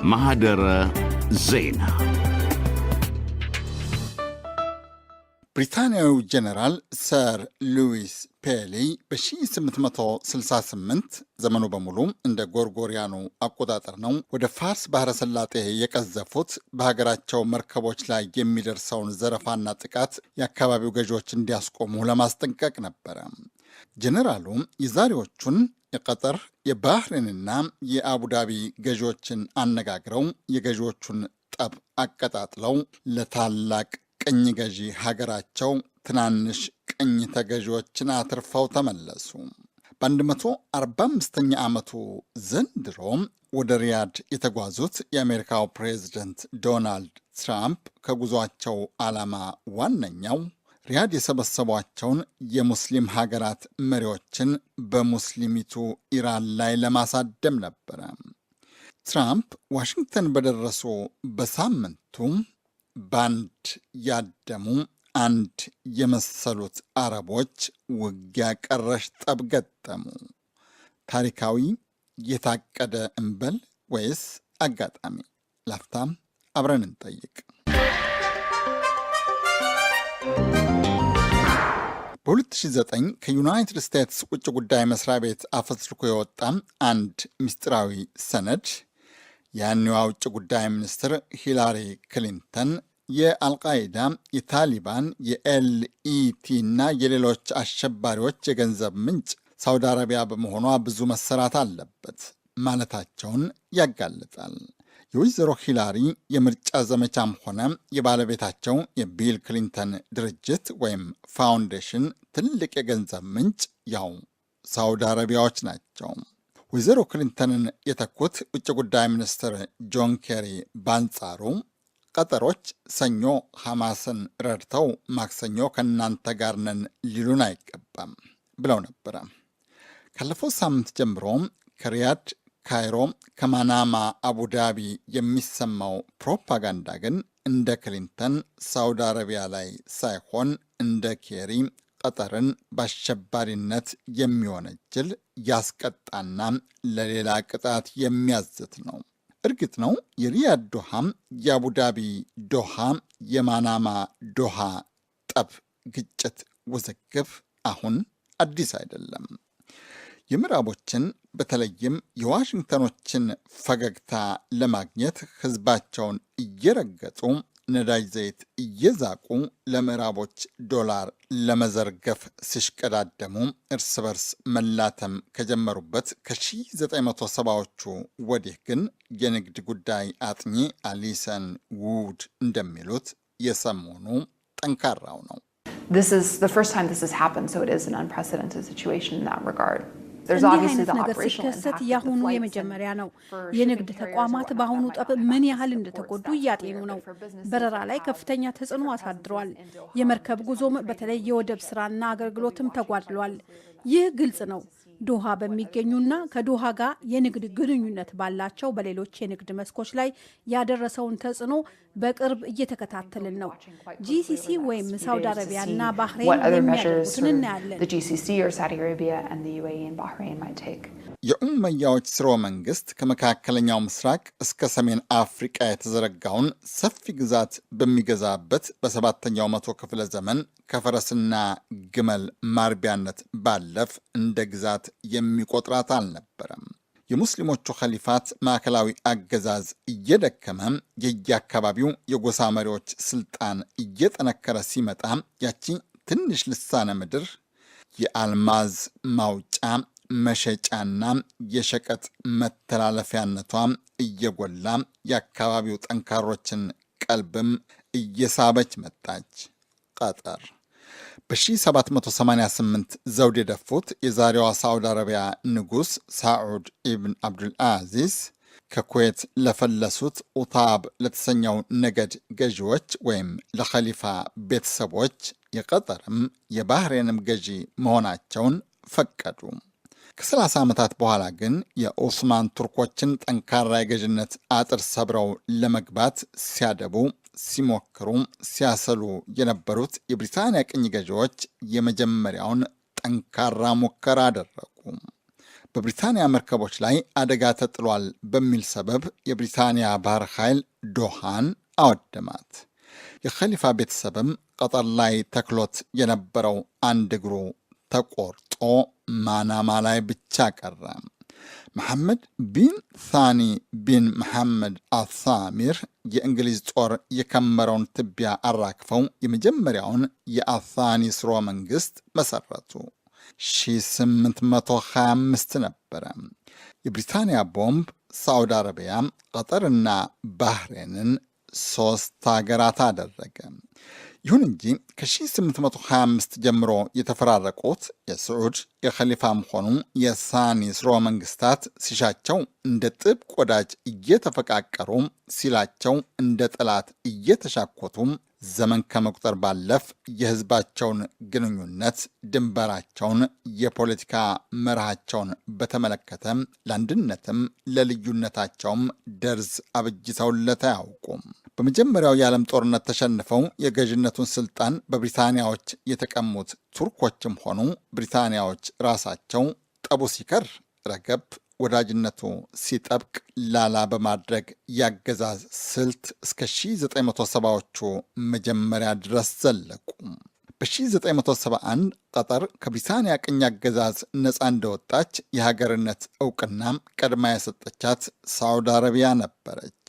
ማህደረ ዜና ብሪታንያዊ ጀነራል ሰር ሉዊስ ፔሊ በ1868 ዘመኑ በሙሉ እንደ ጎርጎሪያኑ አቆጣጠር ነው ወደ ፋርስ ባህረ ሰላጤ የቀዘፉት በሀገራቸው መርከቦች ላይ የሚደርሰውን ዘረፋና ጥቃት የአካባቢው ገዢዎች እንዲያስቆሙ ለማስጠንቀቅ ነበረ። ጀነራሉ የዛሬዎቹን የቀጠር የባህሬንና የአቡዳቢ ገዢዎችን አነጋግረው የገዢዎቹን ጠብ አቀጣጥለው ለታላቅ ቅኝ ገዢ ሀገራቸው ትናንሽ ቅኝ ተገዢዎችን አትርፈው ተመለሱ። በ145ኛ ዓመቱ ዘንድሮ ወደ ሪያድ የተጓዙት የአሜሪካው ፕሬዝደንት ዶናልድ ትራምፕ ከጉዟቸው ዓላማ ዋነኛው ሪያድ የሰበሰቧቸውን የሙስሊም ሀገራት መሪዎችን በሙስሊሚቱ ኢራን ላይ ለማሳደም ነበረ። ትራምፕ ዋሽንግተን በደረሱ በሳምንቱ ባንድ ያደሙ አንድ የመሰሉት አረቦች ውጊያ ቀረሽ ጠብ ገጠሙ። ታሪካዊ የታቀደ እንበል ወይስ አጋጣሚ? ላፍታም አብረን እንጠይቅ። በ2009 ከዩናይትድ ስቴትስ ውጭ ጉዳይ መስሪያ ቤት አፈትልኮ የወጣ አንድ ምስጢራዊ ሰነድ ያኔዋ ውጭ ጉዳይ ሚኒስትር ሂላሪ ክሊንተን የአልቃይዳ፣ የታሊባን፣ የኤልኢቲ እና የሌሎች አሸባሪዎች የገንዘብ ምንጭ ሳውዲ አረቢያ በመሆኗ ብዙ መሰራት አለበት ማለታቸውን ያጋልጣል። የወይዘሮ ሂላሪ የምርጫ ዘመቻም ሆነ የባለቤታቸው የቢል ክሊንተን ድርጅት ወይም ፋውንዴሽን ትልቅ የገንዘብ ምንጭ ያው ሳውዲ አረቢያዎች ናቸው። ወይዘሮ ክሊንተንን የተኩት ውጭ ጉዳይ ሚኒስትር ጆን ኬሪ በአንጻሩ ቀጠሮች ሰኞ ሐማስን ረድተው ማክሰኞ ከእናንተ ጋር ነን ሊሉን አይገባም ብለው ነበረ። ካለፈው ሳምንት ጀምሮ ከሪያድ፣ ካይሮ፣ ከማናማ፣ አቡዳቢ የሚሰማው ፕሮፓጋንዳ ግን እንደ ክሊንተን ሳውዲ አረቢያ ላይ ሳይሆን እንደ ኬሪ ቀጠርን በአሸባሪነት የሚወነጅል ያስቀጣና ለሌላ ቅጣት የሚያዝት ነው። እርግጥ ነው የሪያድ ዶሃ፣ የአቡዳቢ ዶሃ፣ የማናማ ዶሃ ጠብ፣ ግጭት፣ ውዝግብ አሁን አዲስ አይደለም። የምዕራቦችን በተለይም የዋሽንግተኖችን ፈገግታ ለማግኘት ህዝባቸውን እየረገጡ ነዳጅ ዘይት እየዛቁ ለምዕራቦች ዶላር ለመዘርገፍ ሲሽቀዳደሙ እርስ በርስ መላተም ከጀመሩበት ከ1970ዎቹ ወዲህ ግን የንግድ ጉዳይ አጥኚ አሊሰን ውድ እንደሚሉት የሰሞኑ ጠንካራው ነው። This is the first time this has happened, so it is an unprecedented situation in that regard. እንዲህ አይነት ነገር ሲከሰት ያሁኑ የመጀመሪያ ነው። የንግድ ተቋማት በአሁኑ ጠብ ምን ያህል እንደተጎዱ እያጤኑ ነው። በረራ ላይ ከፍተኛ ተጽዕኖ አሳድሯል። የመርከብ ጉዞም በተለይ የወደብ ስራና አገልግሎትም ተጓድሏል። ይህ ግልጽ ነው። ዶሃ በሚገኙና ከዶሃ ጋር የንግድ ግንኙነት ባላቸው በሌሎች የንግድ መስኮች ላይ ያደረሰውን ተጽዕኖ በቅርብ እየተከታተልን ነው። ጂሲሲ ወይም ሳውዲ አረቢያና ባህሬን የሚያደርጉትን እናያለን። የኡመያዎች ስርወ መንግስት ከመካከለኛው ምስራቅ እስከ ሰሜን አፍሪቃ የተዘረጋውን ሰፊ ግዛት በሚገዛበት በሰባተኛው መቶ ክፍለ ዘመን ከፈረስና ግመል ማርቢያነት ባለፍ እንደ ግዛት የሚቆጥራት አልነበረም። የሙስሊሞቹ ኸሊፋት ማዕከላዊ አገዛዝ እየደከመ የየአካባቢው የጎሳ መሪዎች ስልጣን እየጠነከረ ሲመጣ ያቺ ትንሽ ልሳነ ምድር የአልማዝ ማውጫ መሸጫና የሸቀጥ መተላለፊያነቷ እየጎላ የአካባቢው ጠንካሮችን ቀልብም እየሳበች መጣች። ቀጠር በ1788 ዘውድ የደፉት የዛሬዋ ሳዑዲ አረቢያ ንጉሥ ሳዑድ ኢብን አብዱልአዚዝ ከኩዌት ለፈለሱት ኡታብ ለተሰኘው ነገድ ገዢዎች ወይም ለኸሊፋ ቤተሰቦች የቀጠርም የባህሬንም ገዢ መሆናቸውን ፈቀዱ። ከ30 ዓመታት በኋላ ግን የኦስማን ቱርኮችን ጠንካራ የገዥነት አጥር ሰብረው ለመግባት ሲያደቡ ሲሞክሩ ሲያሰሉ የነበሩት የብሪታንያ ቅኝ ገዢዎች የመጀመሪያውን ጠንካራ ሙከራ አደረጉ። በብሪታንያ መርከቦች ላይ አደጋ ተጥሏል በሚል ሰበብ የብሪታንያ ባህር ኃይል ዶሃን አወደማት። የኸሊፋ ቤተሰብም ቀጠር ላይ ተክሎት የነበረው አንድ እግሩ ተቆርጦ ማናማ ላይ ብቻ ቀረ። መሐመድ ቢን ሳኒ ቢን መሐመድ አሳሚር የእንግሊዝ ጦር የከመረውን ትቢያ አራክፈው የመጀመሪያውን የአሳኒ ስርወ መንግስት መሰረቱ። 1825 ነበረ። የብሪታንያ ቦምብ ሳዑዲ አረቢያ፣ ቀጠርና ባህሬንን 3 ሀገራት አደረገ። ይሁን እንጂ ከ1825 ጀምሮ የተፈራረቁት የስዑድ የኸሊፋም ሆኑ የሳኒ ስርወ መንግስታት ሲሻቸው እንደ ጥብቅ ወዳጅ እየተፈቃቀሩ ሲላቸው እንደ ጠላት እየተሻኮቱ ዘመን ከመቁጠር ባለፍ የህዝባቸውን ግንኙነት፣ ድንበራቸውን፣ የፖለቲካ መርሃቸውን በተመለከተ ለአንድነትም ለልዩነታቸውም ደርዝ አብጅተውለት አያውቁም። በመጀመሪያው የዓለም ጦርነት ተሸንፈው የገዥነቱን ስልጣን በብሪታንያዎች የተቀሙት ቱርኮችም ሆኑ ብሪታንያዎች ራሳቸው ጠቡ ሲከር ረገብ፣ ወዳጅነቱ ሲጠብቅ ላላ በማድረግ ያገዛዝ ስልት እስከ 1970ዎቹ መጀመሪያ ድረስ ዘለቁ። በ1971 ቀጠር ከብሪታንያ ቅኝ አገዛዝ ነፃ እንደወጣች የሀገርነት እውቅና ቀድማ የሰጠቻት ሳዑዲ አረቢያ ነበረች።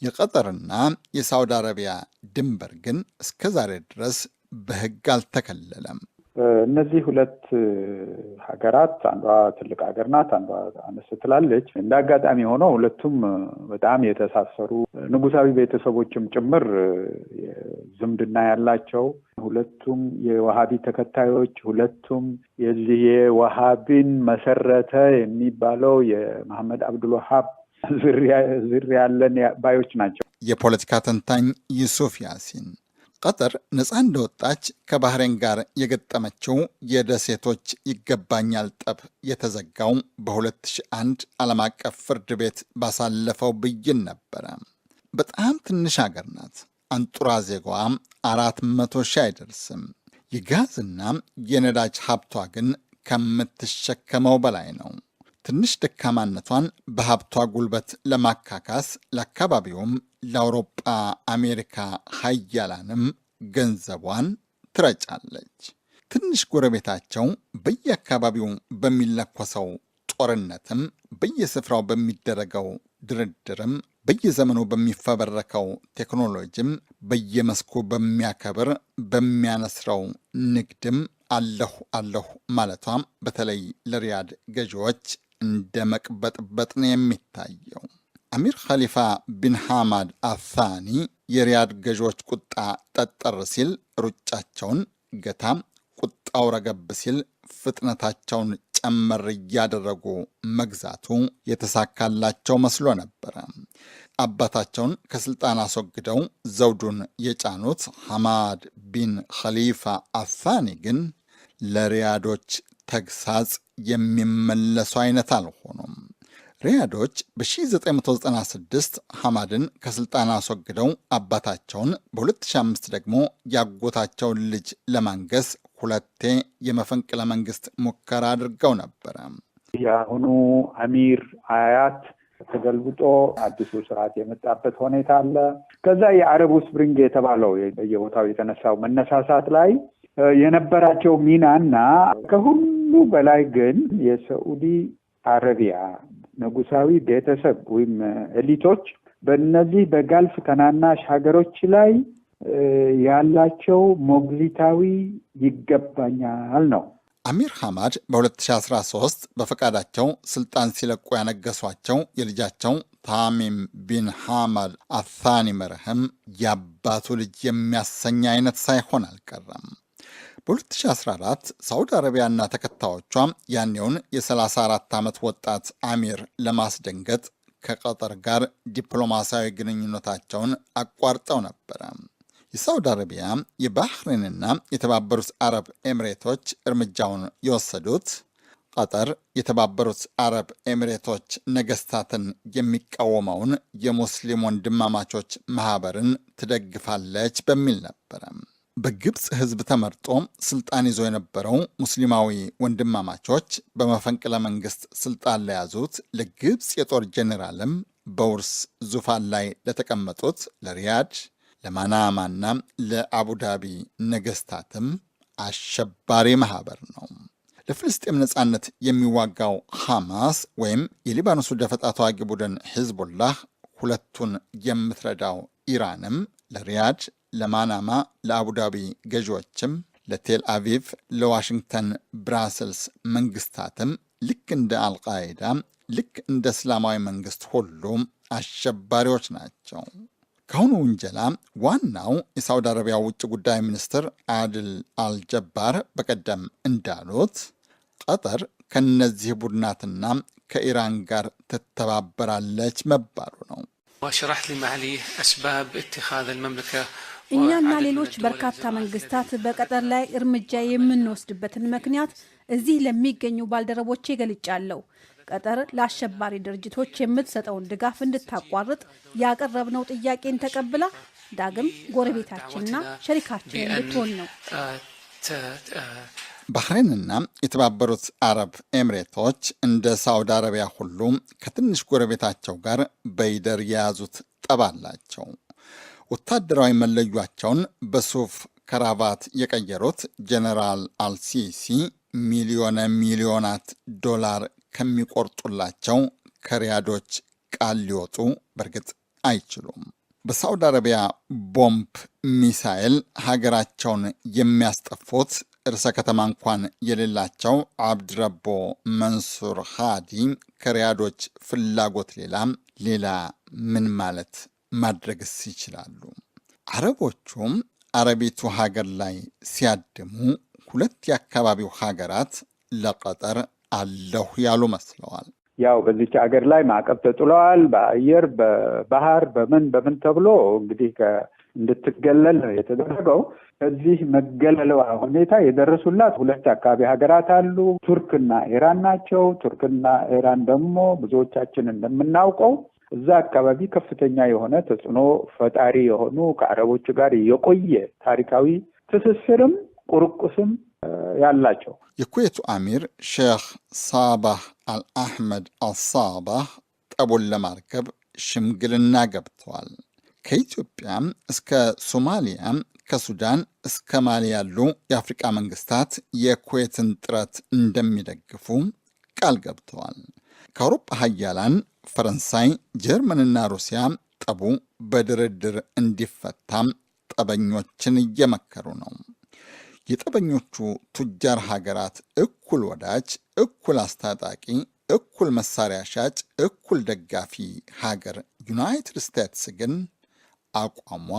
የቀጠርና የሳዑዲ አረቢያ ድንበር ግን እስከ ዛሬ ድረስ በሕግ አልተከለለም። እነዚህ ሁለት ሀገራት አንዷ ትልቅ ሀገር ናት፣ አንዷ አነስ ትላለች። እንደ አጋጣሚ ሆኖ ሁለቱም በጣም የተሳሰሩ ንጉሳዊ ቤተሰቦችም ጭምር ዝምድና ያላቸው፣ ሁለቱም የዋሃቢ ተከታዮች፣ ሁለቱም የዚህ የዋሃቢን መሰረተ የሚባለው የመሐመድ አብዱልዋሃብ ዝር ያለን ባዮች ናቸው። የፖለቲካ ተንታኝ ዩሱፍ ያሲን ቀጠር ነፃ እንደወጣች ከባህሬን ጋር የገጠመችው የደሴቶች ይገባኛል ጠብ የተዘጋው በ2001 ዓለም አቀፍ ፍርድ ቤት ባሳለፈው ብይን ነበረ። በጣም ትንሽ ሀገር ናት። አንጡራ ዜጋዋ 400 ሺህ አይደርስም። የጋዝና የነዳጅ ሀብቷ ግን ከምትሸከመው በላይ ነው። ትንሽ ደካማነቷን በሀብቷ ጉልበት ለማካካስ ለአካባቢውም ለአውሮጳ አሜሪካ ሀያላንም ገንዘቧን ትረጫለች። ትንሽ ጎረቤታቸው በየአካባቢው በሚለኮሰው ጦርነትም፣ በየስፍራው በሚደረገው ድርድርም፣ በየዘመኑ በሚፈበረከው ቴክኖሎጂም፣ በየመስኩ በሚያከብር በሚያነስረው ንግድም አለሁ አለሁ ማለቷም በተለይ ለሪያድ ገዢዎች እንደ መቅበጥበጥ ነው የሚታየው። አሚር ኸሊፋ ቢን ሐማድ አሳኒ የሪያድ ገዢዎች ቁጣ ጠጠር ሲል ሩጫቸውን ገታም፣ ቁጣው ረገብ ሲል ፍጥነታቸውን ጨመር እያደረጉ መግዛቱ የተሳካላቸው መስሎ ነበረ። አባታቸውን ከስልጣን አስወግደው ዘውዱን የጫኑት ሐማድ ቢን ኸሊፋ አሳኒ ግን ለሪያዶች ተግሳጽ የሚመለሱ አይነት አልሆኑም። ሪያዶች በ1996 ሐማድን ከስልጣን አስወግደው አባታቸውን በ2005 ደግሞ ያጎታቸውን ልጅ ለማንገስ 2 የመፈንቅለ መንግስት ሙከራ አድርገው ነበረ። የአሁኑ አሚር አያት ተገልብጦ አዲሱ ስርዓት የመጣበት ሁኔታ አለ። ከዛ የአረቡ ስፕሪንግ የተባለው በየቦታው የተነሳው መነሳሳት ላይ የነበራቸው ሚናና ከሁሉ በላይ ግን የሳዑዲ አረቢያ ንጉሳዊ ቤተሰብ ወይም ኤሊቶች በእነዚህ በጋልፍ ተናናሽ ሀገሮች ላይ ያላቸው ሞግዚታዊ ይገባኛል ነው። አሚር ሐማድ በ2013 በፈቃዳቸው ስልጣን ሲለቁ ያነገሷቸው የልጃቸው ታሚም ቢን ሐማድ አሳኒ መርህም የአባቱ ልጅ የሚያሰኝ አይነት ሳይሆን አልቀረም። በ2014 ሳዑዲ አረቢያና ተከታዮቿ ያኔውን የ34 ዓመት ወጣት አሚር ለማስደንገጥ ከቀጠር ጋር ዲፕሎማሲያዊ ግንኙነታቸውን አቋርጠው ነበረ። የሳዑዲ አረቢያ፣ የባህሬንና የተባበሩት አረብ ኤሚሬቶች እርምጃውን የወሰዱት ቀጠር የተባበሩት አረብ ኤሚሬቶች ነገስታትን የሚቃወመውን የሙስሊም ወንድማማቾች ማህበርን ትደግፋለች በሚል ነበረ። በግብፅ ህዝብ ተመርጦ ስልጣን ይዞ የነበረው ሙስሊማዊ ወንድማማቾች በመፈንቅለ መንግስት ስልጣን ለያዙት ለግብፅ የጦር ጄኔራልም በውርስ ዙፋን ላይ ለተቀመጡት ለሪያድ ለማናማና ለአቡዳቢ ነገስታትም አሸባሪ ማህበር ነው። ለፍልስጤም ነጻነት የሚዋጋው ሐማስ ወይም የሊባኖሱ ደፈጣ ተዋጊ ቡድን ሂዝቡላህ፣ ሁለቱን የምትረዳው ኢራንም ለሪያድ ለማናማ ለአቡዳቢ ገዢዎችም ለቴል አቪቭ ለዋሽንግተን ብራስልስ መንግስታትም ልክ እንደ አልቃይዳ ልክ እንደ እስላማዊ መንግስት ሁሉ አሸባሪዎች ናቸው። ከአሁኑ ውንጀላ ዋናው የሳውዲ አረቢያ ውጭ ጉዳይ ሚኒስትር አድል አልጀባር በቀደም እንዳሉት ቀጠር ከነዚህ ቡድናትና ከኢራን ጋር ትተባበራለች መባሉ ነው። እኛና ሌሎች በርካታ መንግስታት በቀጠር ላይ እርምጃ የምንወስድበትን ምክንያት እዚህ ለሚገኙ ባልደረቦቼ ገልጫለሁ። ቀጠር ለአሸባሪ ድርጅቶች የምትሰጠውን ድጋፍ እንድታቋርጥ ያቀረብነው ጥያቄን ተቀብላ ዳግም ጎረቤታችንና ሸሪካችን እንድትሆን ነው። ባህሬንና የተባበሩት አረብ ኤምሬቶች እንደ ሳውዲ አረቢያ ሁሉ ከትንሽ ጎረቤታቸው ጋር በይደር የያዙት ጠብ አላቸው። ወታደራዊ መለያቸውን በሱፍ ከራባት የቀየሩት ጀነራል አልሲሲ ሚሊዮናት ዶላር ከሚቆርጡላቸው ከሪያዶች ቃል ሊወጡ በእርግጥ አይችሉም። በሳውዲ አረቢያ ቦምብ ሚሳኤል ሀገራቸውን የሚያስጠፉት ርዕሰ ከተማ እንኳን የሌላቸው አብድረቦ መንሱር ሃዲ ከሪያዶች ፍላጎት ሌላ ምን ማለት ማድረግስ ይችላሉ? አረቦቹም አረቢቱ ሀገር ላይ ሲያድሙ ሁለት የአካባቢው ሀገራት ለቀጠር አለሁ ያሉ መስለዋል። ያው በዚች ሀገር ላይ ማዕቀብ ተጥሏል። በአየር በባህር በምን ተብሎ እንግዲህ እንድትገለል ነው የተደረገው። ከዚህ መገለለዋ ሁኔታ የደረሱላት ሁለት አካባቢ ሀገራት አሉ። ቱርክና ኢራን ናቸው። ቱርክና ኢራን ደግሞ ብዙዎቻችን እንደምናውቀው እዛ አካባቢ ከፍተኛ የሆነ ተጽዕኖ ፈጣሪ የሆኑ ከአረቦቹ ጋር የቆየ ታሪካዊ ትስስርም ቁርቁስም ያላቸው። የኩዌቱ አሚር ሼክ ሳባህ አልአሕመድ አልሳባህ ጠቡን ለማርከብ ሽምግልና ገብተዋል። ከኢትዮጵያ እስከ ሶማሊያ፣ ከሱዳን እስከ ማሊ ያሉ የአፍሪቃ መንግስታት የኩዌትን ጥረት እንደሚደግፉ ቃል ገብተዋል። ከአውሮፓ ሀያላን ፈረንሳይ፣ ጀርመንና ሩሲያ ጠቡ በድርድር እንዲፈታም ጠበኞችን እየመከሩ ነው። የጠበኞቹ ቱጃር ሀገራት እኩል ወዳጅ፣ እኩል አስታጣቂ፣ እኩል መሳሪያ ሻጭ፣ እኩል ደጋፊ ሀገር ዩናይትድ ስቴትስ ግን አቋሟ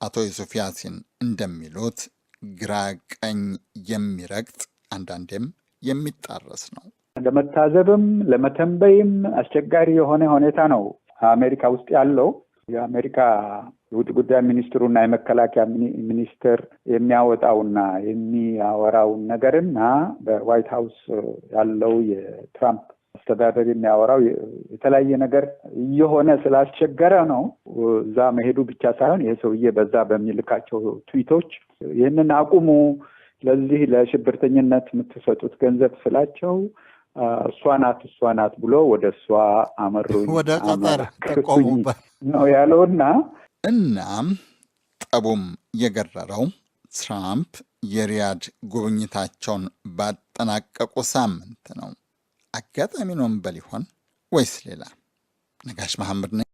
አቶ ዩሱፍ ያሲን እንደሚሉት ግራ ቀኝ የሚረግጥ አንዳንዴም የሚጣረስ ነው። ለመታዘብም ለመተንበይም አስቸጋሪ የሆነ ሁኔታ ነው አሜሪካ ውስጥ ያለው። የአሜሪካ የውጭ ጉዳይ ሚኒስትሩና የመከላከያ ሚኒስትር የሚያወጣውና የሚያወራውን ነገርና በዋይት ሀውስ ያለው የትራምፕ አስተዳደር የሚያወራው የተለያየ ነገር እየሆነ ስላስቸገረ ነው። እዛ መሄዱ ብቻ ሳይሆን ይሄ ሰውዬ በዛ በሚልካቸው ትዊቶች ይህንን አቁሙ፣ ለዚህ ለሽብርተኝነት የምትሰጡት ገንዘብ ስላቸው እሷ ናት ብሎ ወደ እሷ አመሩኝ፣ ወደ ቀጠር ተቆሙበት ነው ያለውና እናም ጠቡም የገረረው ትራምፕ የሪያድ ጉብኝታቸውን ባጠናቀቁ ሳምንት ነው። አጋጣሚ ነው እንበል ይሆን ወይስ ሌላ? ነጋሽ መሐመድ ነኝ።